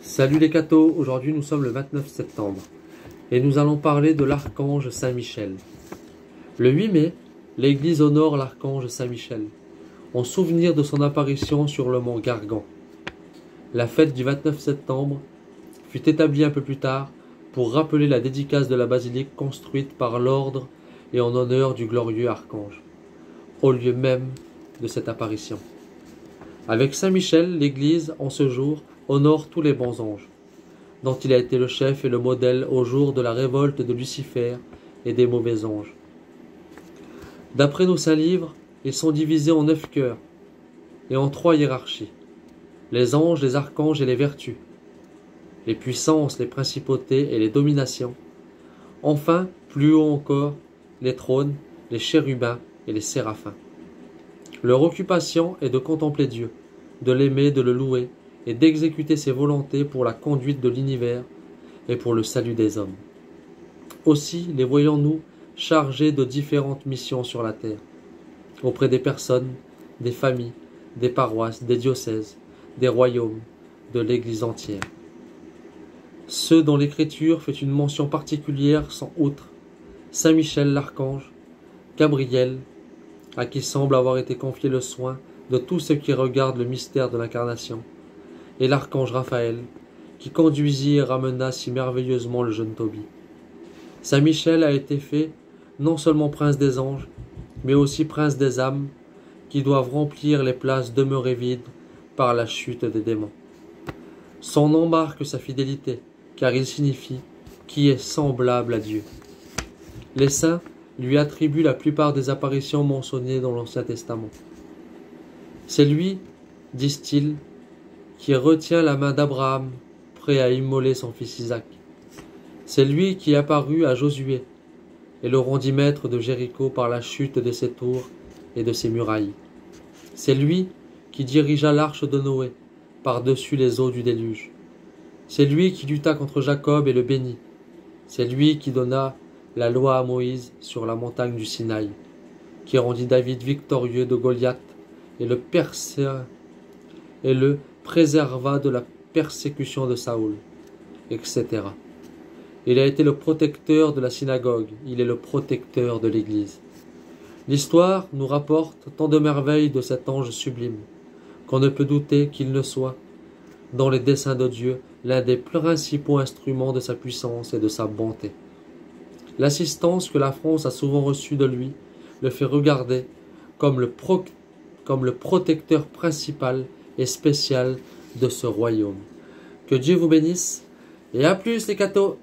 Salut les cathos, aujourd'hui nous sommes le 29 septembre et nous allons parler de l'archange Saint-Michel. Le 8 mai, l'église honore l'archange Saint-Michel, en souvenir de son apparition sur le mont Gargan. La fête du 29 septembre fut établie un peu plus tard pour rappeler la dédicace de la basilique construite par l'ordre et en honneur du glorieux archange, au lieu même de cette apparition. Avec Saint-Michel, l'Église, en ce jour, honore tous les bons anges, dont il a été le chef et le modèle au jour de la révolte de Lucifer et des mauvais anges. D'après nos saints livres, ils sont divisés en 9 cœurs et en 3 hiérarchies: les anges, les archanges et les vertus, les puissances, les principautés et les dominations. Enfin, plus haut encore, les trônes, les chérubins et les séraphins. Leur occupation est de contempler Dieu, de l'aimer, de le louer et d'exécuter ses volontés pour la conduite de l'univers et pour le salut des hommes. Aussi les voyons-nous chargés de différentes missions sur la terre, auprès des personnes, des familles, des paroisses, des diocèses, des royaumes, de l'Église entière. Ceux dont l'Écriture fait une mention particulière sont outre Saint Michel l'archange, Gabriel, à qui semble avoir été confié le soin de tout ce qui regarde le mystère de l'incarnation, et l'archange Raphaël, qui conduisit et ramena si merveilleusement le jeune Tobie. Saint Michel a été fait non seulement prince des anges, mais aussi prince des âmes, qui doivent remplir les places demeurées vides par la chute des démons. Son nom marque sa fidélité, car il signifie « qui est semblable à Dieu ». Les saints lui attribuent la plupart des apparitions mentionnées dans l'Ancien Testament. C'est lui, disent-ils, qui retient la main d'Abraham, prêt à immoler son fils Isaac. C'est lui qui apparut à Josué et le rendit maître de Jéricho par la chute de ses tours et de ses murailles. C'est lui qui dirigea l'arche de Noé par-dessus les eaux du déluge. C'est lui qui lutta contre Jacob et le bénit. C'est lui qui donna la loi à Moïse sur la montagne du Sinaï, qui rendit David victorieux de Goliath et le préserva de la persécution de Saoul, etc. Il a été le protecteur de la synagogue, il est le protecteur de l'Église. L'histoire nous rapporte tant de merveilles de cet ange sublime, qu'on ne peut douter qu'il ne soit, dans les desseins de Dieu, l'un des principaux instruments de sa puissance et de sa bonté. L'assistance que la France a souvent reçue de lui le fait regarder comme le protecteur principal et spécial de ce royaume. Que Dieu vous bénisse, et à plus les cathos!